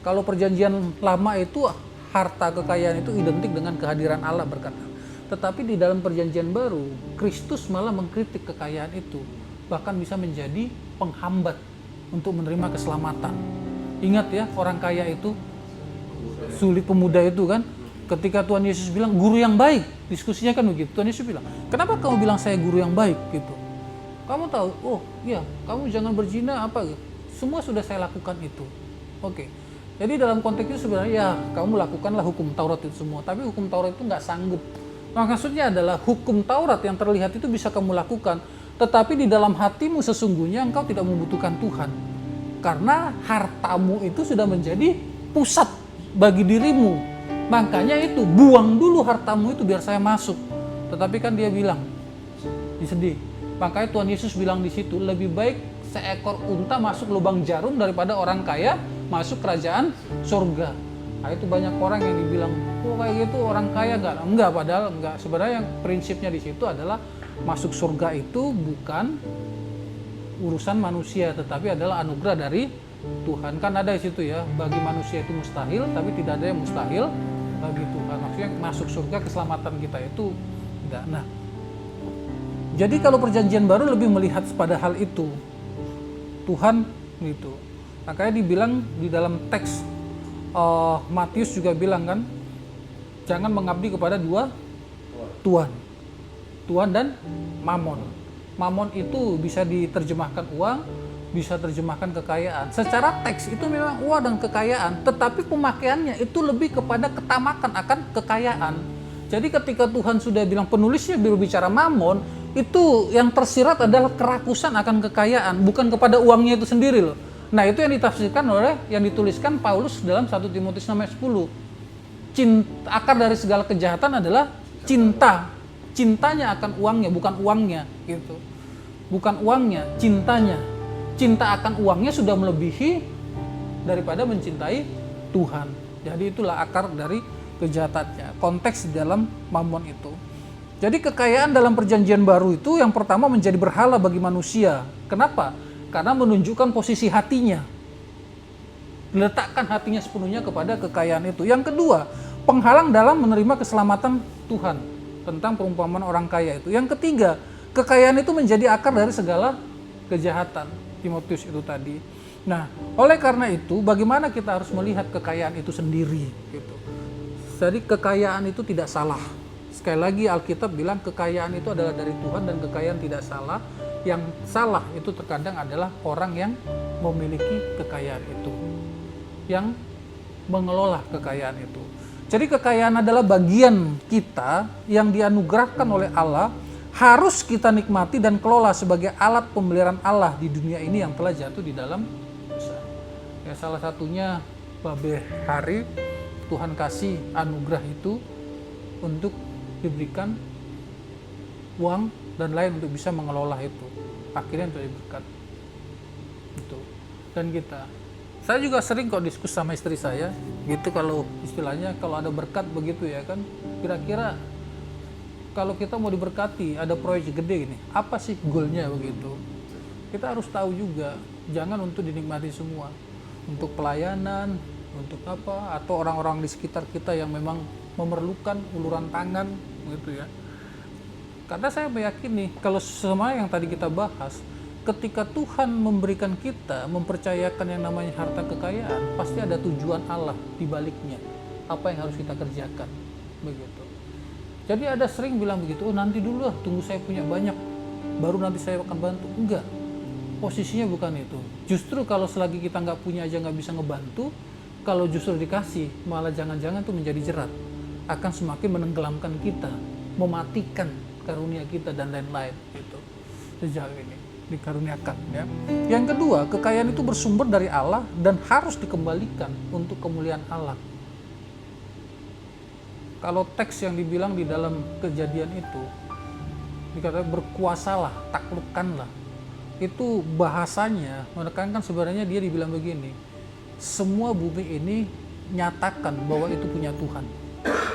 kalau perjanjian lama itu harta kekayaan itu identik dengan kehadiran Allah berkata. Tetapi di dalam perjanjian baru, Kristus malah mengkritik kekayaan itu, bahkan bisa menjadi penghambat untuk menerima keselamatan. Ingat ya, orang kaya itu, sulit pemuda itu kan, ketika Tuhan Yesus bilang guru yang baik, diskusinya kan begitu. Tuhan Yesus bilang, kenapa kamu bilang saya guru yang baik gitu? Kamu tahu, oh iya, kamu jangan berzina apa gitu. Semua sudah saya lakukan itu. Oke. Jadi dalam konteks itu sebenarnya ya kamu lakukanlah hukum Taurat itu semua, tapi hukum Taurat itu nggak sanggup. Maksudnya adalah hukum Taurat yang terlihat itu bisa kamu lakukan, tetapi di dalam hatimu sesungguhnya engkau tidak membutuhkan Tuhan. Karena hartamu itu sudah menjadi pusat bagi dirimu. Makanya itu, buang dulu hartamu itu biar saya masuk. Tetapi kan dia bilang, disedih. Makanya Tuhan Yesus bilang di situ, lebih baik seekor unta masuk lubang jarum daripada orang kaya masuk kerajaan surga. Nah, itu banyak orang yang dibilang, oh kayak gitu orang kaya enggak, padahal enggak. Sebenarnya yang prinsipnya di situ adalah masuk surga itu bukan urusan manusia, tetapi adalah anugerah dari Tuhan. Kan ada di situ ya, bagi manusia itu mustahil, tapi tidak ada yang mustahil bagi Tuhan. Maksudnya masuk surga, keselamatan kita itu tidak. Nah, jadi kalau perjanjian baru lebih melihat pada hal itu, Tuhan gitu. Makanya dibilang di dalam teks Matius juga bilang kan, jangan mengabdi kepada dua tuan, Tuhan dan Mamon. Mamon itu bisa diterjemahkan uang, bisa terjemahkan kekayaan. Secara teks itu memang uang dan kekayaan, tetapi pemakaiannya itu lebih kepada ketamakan akan kekayaan. Jadi ketika Tuhan sudah bilang, penulisnya berbicara mamon, itu yang tersirat adalah kerakusan akan kekayaan, bukan kepada uangnya itu sendiri loh. Nah itu yang ditafsirkan yang dituliskan Paulus dalam 1 Timotius 6:10. Akar dari segala kejahatan adalah cinta. Cintanya akan uangnya, bukan uangnya gitu. Bukan uangnya, cintanya. Cinta akan uangnya sudah melebihi daripada mencintai Tuhan. Jadi itulah akar dari kejahatannya, konteks dalam mamon itu. Jadi kekayaan dalam perjanjian baru itu yang pertama menjadi berhala bagi manusia. Kenapa? Karena menunjukkan posisi hatinya. Letakkan hatinya sepenuhnya kepada kekayaan itu. Yang kedua, penghalang dalam menerima keselamatan Tuhan. Tentang perumpamaan orang kaya itu. Yang ketiga, kekayaan itu menjadi akar dari segala kejahatan. Timotius itu tadi. Nah, oleh karena itu, bagaimana kita harus melihat kekayaan itu sendiri gitu. Jadi kekayaan itu tidak salah. Sekali lagi Alkitab bilang kekayaan itu adalah dari Tuhan dan kekayaan tidak salah. Yang salah itu terkadang adalah orang yang memiliki kekayaan itu, yang mengelola kekayaan itu. Jadi kekayaan adalah bagian kita yang dianugerahkan oleh Allah, harus kita nikmati dan kelola sebagai alat pemeliharaan Allah di dunia ini yang telah jatuh di dalam dosa. Ya, salah satunya Babe Hari, Tuhan kasih anugerah itu untuk diberikan uang dan lain untuk bisa mengelola itu. Akhirnya menjadi berkat. Itu. Dan saya juga sering kok diskusi sama istri saya, gitu, kalau istilahnya kalau ada berkat begitu ya kan, kira-kira kalau kita mau diberkati, ada proyek gede gini, apa sih goalnya begitu? Kita harus tahu juga, jangan untuk dinikmati semua, untuk pelayanan, untuk apa, atau orang-orang di sekitar kita yang memang memerlukan uluran tangan, gitu ya. Karena saya meyakini, kalau semua yang tadi kita bahas, ketika Tuhan memberikan kita, mempercayakan yang namanya harta kekayaan, pasti ada tujuan Allah di baliknya. Apa yang harus kita kerjakan, begitu. Jadi ada sering bilang begitu, oh nanti dulu lah, tunggu saya punya banyak, baru nanti saya akan bantu. Enggak, posisinya bukan itu. Justru kalau selagi kita nggak punya aja nggak bisa ngebantu, kalau justru dikasih, malah jangan-jangan tuh menjadi jerat. Akan semakin menenggelamkan kita, mematikan karunia kita dan lain-lain. Gitu. Sejauh ini dikaruniakan. Ya. Yang kedua, kekayaan itu bersumber dari Allah dan harus dikembalikan untuk kemuliaan Allah. Kalau teks yang dibilang di dalam Kejadian itu, dikatakan berkuasalah, taklukkanlah. Itu bahasanya menekankan sebenarnya dia dibilang begini, semua bumi ini nyatakan bahwa itu punya Tuhan.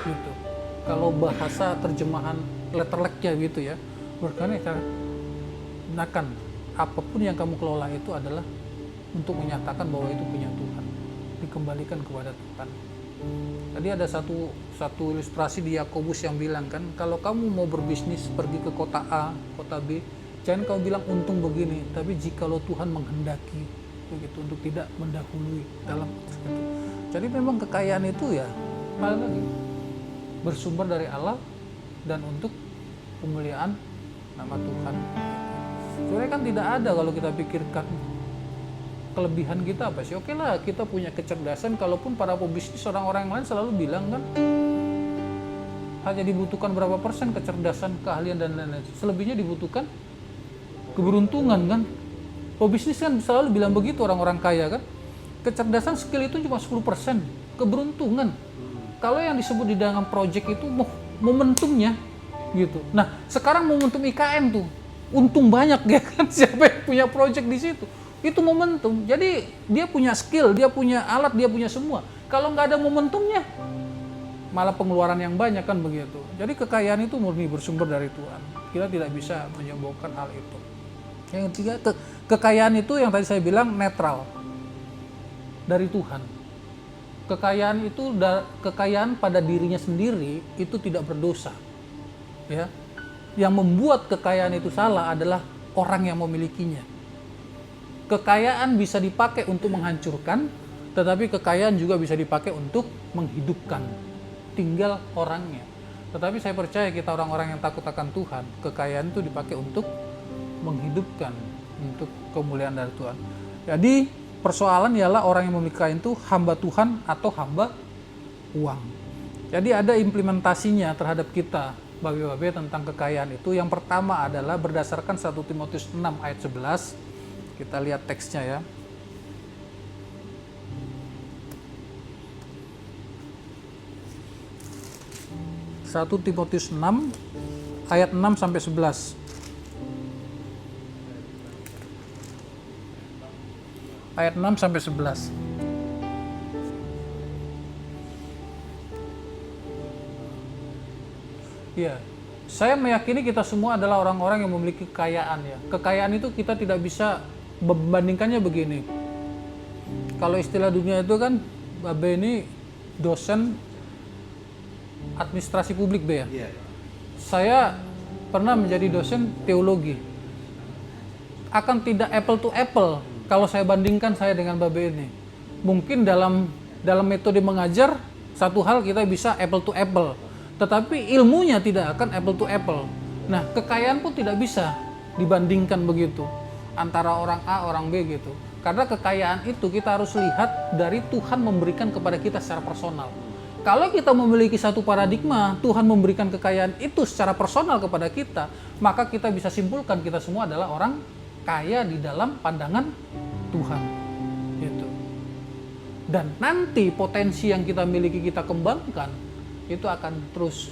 Gitu. Kalau bahasa terjemahan letterleknya gitu ya, berkata gunakan apapun yang kamu kelola itu adalah untuk menyatakan bahwa itu punya Tuhan, dikembalikan kepada Tuhan. Tadi ada satu ilustrasi di Yakobus yang bilang kan, kalau kamu mau berbisnis pergi ke kota A, kota B, jangan kamu bilang untung begini, tapi jikalau Tuhan menghendaki begitu, untuk tidak mendahului dalam konteks itu. Jadi memang kekayaan itu ya balik lagi bersumber dari Allah dan untuk pemuliaan nama Tuhan. Sebenarnya kan tidak ada kalau kita pikirkan kelebihan kita apa sih? Oke lah, kita punya kecerdasan. Kalaupun para pebisnis, orang-orang yang lain selalu bilang kan hanya dibutuhkan berapa persen kecerdasan, keahlian dan lain-lain. Selebihnya dibutuhkan keberuntungan kan. Pebisnis kan selalu bilang begitu, orang-orang kaya kan. Kecerdasan, skill itu cuma 10%, keberuntungan. Kalau yang disebut di dalam project itu momentumnya gitu. Nah, sekarang momentum IKN tuh untung banyak ya kan, siapa yang punya project di situ? Itu momentum. Jadi dia punya skill, dia punya alat, dia punya semua. Kalau nggak ada momentumnya, malah pengeluaran yang banyak kan begitu. Jadi kekayaan itu murni bersumber dari Tuhan. Kita tidak bisa menyombongkan hal itu. Yang ketiga, kekayaan itu yang tadi saya bilang netral dari Tuhan. Kekayaan itu kekayaan pada dirinya sendiri itu tidak berdosa. Ya. Yang membuat kekayaan itu salah adalah orang yang memilikinya. Kekayaan bisa dipakai untuk menghancurkan, tetapi kekayaan juga bisa dipakai untuk menghidupkan. Tinggal orangnya. Tetapi saya percaya kita orang-orang yang takut akan Tuhan, kekayaan itu dipakai untuk menghidupkan untuk kemuliaan dari Tuhan. Jadi persoalan ialah orang yang memiliki kekayaan itu hamba Tuhan atau hamba uang. Jadi ada implementasinya terhadap kita, babe-babe, tentang kekayaan itu. Yang pertama adalah berdasarkan 1 Timotius 6 ayat 11. Kita lihat teksnya ya. 1 Timotius 6 ayat 6 sampai 11. Ayat 6 sampai 11. Iya, saya meyakini kita semua adalah orang-orang yang memiliki kekayaan ya. Kekayaan itu kita tidak bisa membandingkannya begini. Kalau istilah dunia itu kan, Babe ini dosen administrasi publik Be ya. Iya. Saya pernah menjadi dosen teologi. Akan tidak apple to apple kalau saya bandingkan saya dengan Babe ini. Mungkin dalam metode mengajar satu hal kita bisa apple to apple, tetapi ilmunya tidak akan apple to apple. Nah, kekayaan pun tidak bisa dibandingkan begitu antara orang A, orang B gitu. Karena kekayaan itu kita harus lihat dari Tuhan memberikan kepada kita secara personal. Kalau kita memiliki satu paradigma, Tuhan memberikan kekayaan itu secara personal kepada kita, maka kita bisa simpulkan kita semua adalah orang kaya di dalam pandangan Tuhan. Gitu. Dan nanti potensi yang kita miliki, kita kembangkan, itu akan terus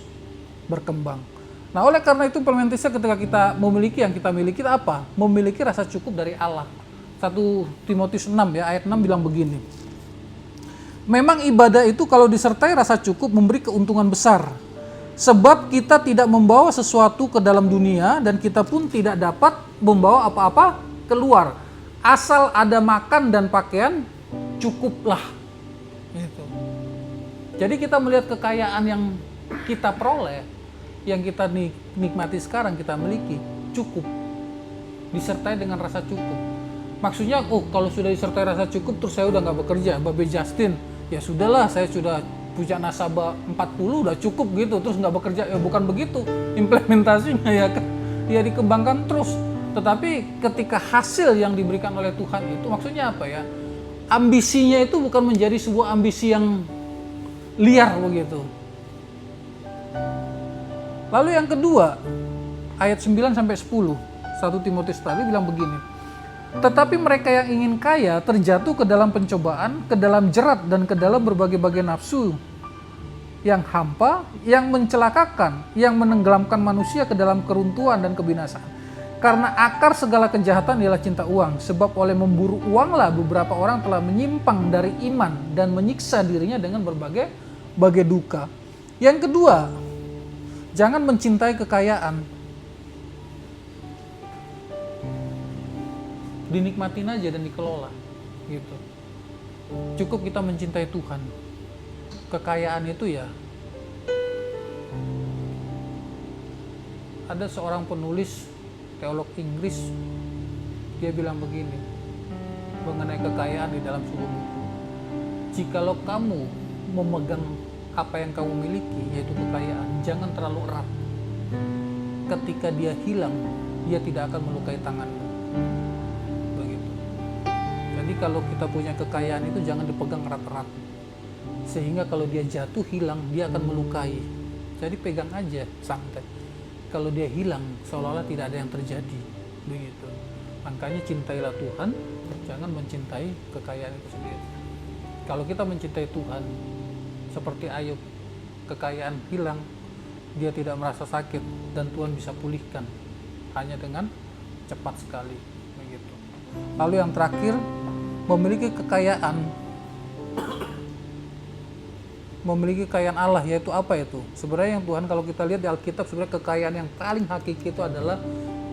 berkembang. Nah, oleh karena itu implementasinya ketika kita memiliki yang kita miliki apa? Memiliki rasa cukup dari Allah. 1 Timotius 6 ya, ayat 6 bilang begini. Memang ibadah itu kalau disertai rasa cukup memberi keuntungan besar. Sebab kita tidak membawa sesuatu ke dalam dunia dan kita pun tidak dapat membawa apa-apa keluar. Asal ada makan dan pakaian, cukuplah. Gitu. Jadi kita melihat kekayaan yang kita peroleh, yang kita nikmati sekarang, kita miliki, cukup. Disertai dengan rasa cukup. Maksudnya, kalau sudah disertai rasa cukup, terus saya udah nggak bekerja, Babe Justin, ya sudahlah, saya sudah punya nasabah 40, udah cukup gitu, terus nggak bekerja, ya bukan begitu implementasinya ya kan, ya dikembangkan terus. Tetapi ketika hasil yang diberikan oleh Tuhan itu, maksudnya apa ya, ambisinya itu bukan menjadi sebuah ambisi yang liar begitu. Lalu yang kedua, ayat 9 sampai 10, 1 Timotius tadi bilang begini. Tetapi mereka yang ingin kaya terjatuh ke dalam pencobaan, ke dalam jerat, dan ke dalam berbagai-bagai nafsu yang hampa, yang mencelakakan, yang menenggelamkan manusia ke dalam keruntuhan dan kebinasaan. Karena akar segala kejahatan ialah cinta uang, sebab oleh memburu uanglah beberapa orang telah menyimpang dari iman dan menyiksa dirinya dengan berbagai duka. Yang kedua, jangan mencintai kekayaan. Dinikmatin aja dan dikelola gitu. Cukup kita mencintai Tuhan. Kekayaan itu ya, ada seorang penulis teolog Inggris, dia bilang begini mengenai kekayaan di dalam sebuah buku. Jikalau kamu memegang apa yang kamu miliki, yaitu kekayaan, jangan terlalu erat. Ketika dia hilang, dia tidak akan melukai tanganmu. Jadi kalau kita punya kekayaan itu jangan dipegang erat-erat. Sehingga kalau dia jatuh hilang, dia akan melukai. Jadi pegang aja santai. Kalau dia hilang, seolah-olah tidak ada yang terjadi. Begitu. Makanya cintailah Tuhan, jangan mencintai kekayaan itu sendiri. Kalau kita mencintai Tuhan, seperti Ayub, kekayaan hilang, dia tidak merasa sakit dan Tuhan bisa pulihkan hanya dengan cepat sekali. Begitu. Lalu yang terakhir, memiliki kekayaan Allah, yaitu apa itu? Sebenarnya yang Tuhan, kalau kita lihat di Alkitab, sebenarnya kekayaan yang paling hakiki itu adalah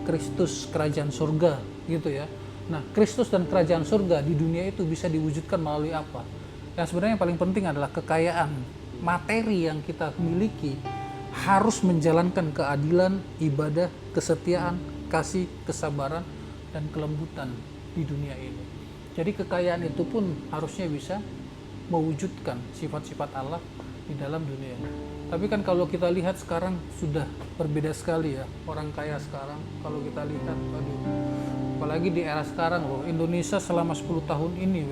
Kristus, kerajaan surga gitu ya. Nah, Kristus dan kerajaan surga di dunia itu bisa diwujudkan melalui apa? Yang sebenarnya yang paling penting adalah kekayaan materi yang kita miliki harus menjalankan keadilan, ibadah, kesetiaan, kasih, kesabaran, dan kelembutan di dunia ini. Jadi kekayaan itu pun harusnya bisa mewujudkan sifat-sifat Allah di dalam dunia. Tapi kan kalau kita lihat sekarang sudah berbeda sekali ya. Orang kaya sekarang kalau kita lihat, apalagi di era sekarang loh, Indonesia selama 10 tahun ini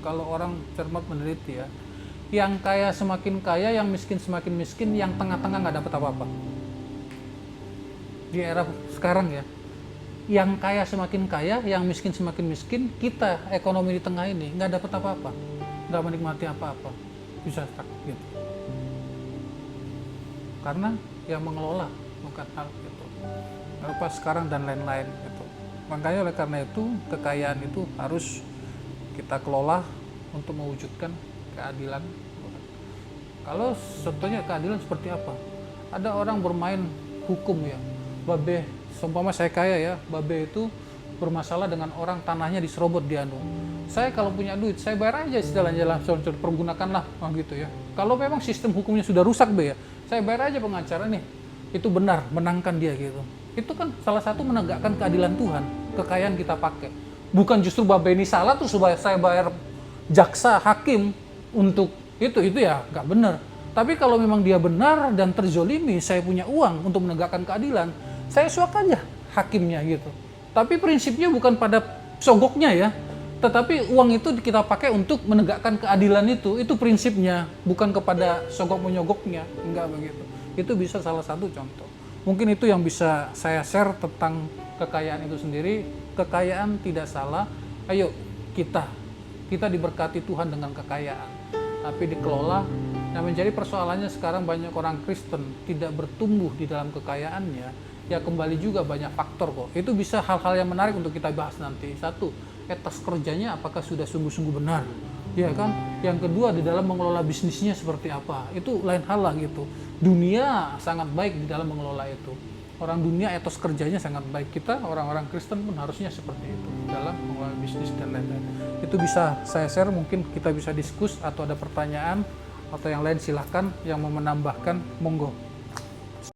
kalau orang cermat meneliti ya, yang kaya semakin kaya, yang miskin semakin miskin, yang tengah-tengah nggak dapat apa-apa. Di era sekarang ya, yang kaya semakin kaya, yang miskin semakin miskin, kita ekonomi di tengah ini nggak dapat apa-apa, nggak menikmati apa-apa, bisa stuck gitu. Karena yang mengelola bukan hal itu, apa sekarang dan lain-lain gitu. Makanya oleh karena itu kekayaan itu harus kita kelola untuk mewujudkan keadilan. Kalau contohnya keadilan seperti apa? Ada orang bermain hukum ya, babe, seumpama saya kaya ya, babe itu bermasalah dengan orang tanahnya diserobot di anu. Saya kalau punya duit, saya bayar aja jalan-jalan, pergunakanlah gitu ya. Kalau memang sistem hukumnya sudah rusak ya, saya bayar aja pengacara nih, itu benar, menangkan dia gitu. Itu kan salah satu menegakkan keadilan Tuhan, kekayaan kita pakai. Bukan justru babe ini salah tuh supaya saya bayar jaksa, hakim untuk itu ya nggak benar. Tapi kalau memang dia benar dan terzolimi, saya punya uang untuk menegakkan keadilan, saya suak aja hakimnya gitu. Tapi prinsipnya bukan pada sogoknya ya, tetapi uang itu kita pakai untuk menegakkan keadilan itu prinsipnya, bukan kepada sogok menyogoknya, enggak begitu. Itu bisa salah satu contoh. Mungkin itu yang bisa saya share tentang kekayaan itu sendiri. Kekayaan tidak salah, ayo kita diberkati Tuhan dengan kekayaan, tapi dikelola. Nah, menjadi persoalannya sekarang banyak orang Kristen tidak bertumbuh di dalam kekayaannya, ya kembali juga banyak faktor kok. Itu bisa hal-hal yang menarik untuk kita bahas nanti. Satu, etos kerjanya apakah sudah sungguh-sungguh benar, ya kan? Yang kedua, di dalam mengelola bisnisnya seperti apa, itu lain hal lah gitu. Dunia sangat baik di dalam mengelola itu. Orang dunia etos kerjanya sangat baik. Kita orang-orang Kristen pun harusnya seperti itu dalam mengelola bisnis dan lain-lain. Itu bisa saya share, mungkin kita bisa diskus atau ada pertanyaan atau yang lain silahkan, yang mau menambahkan monggo.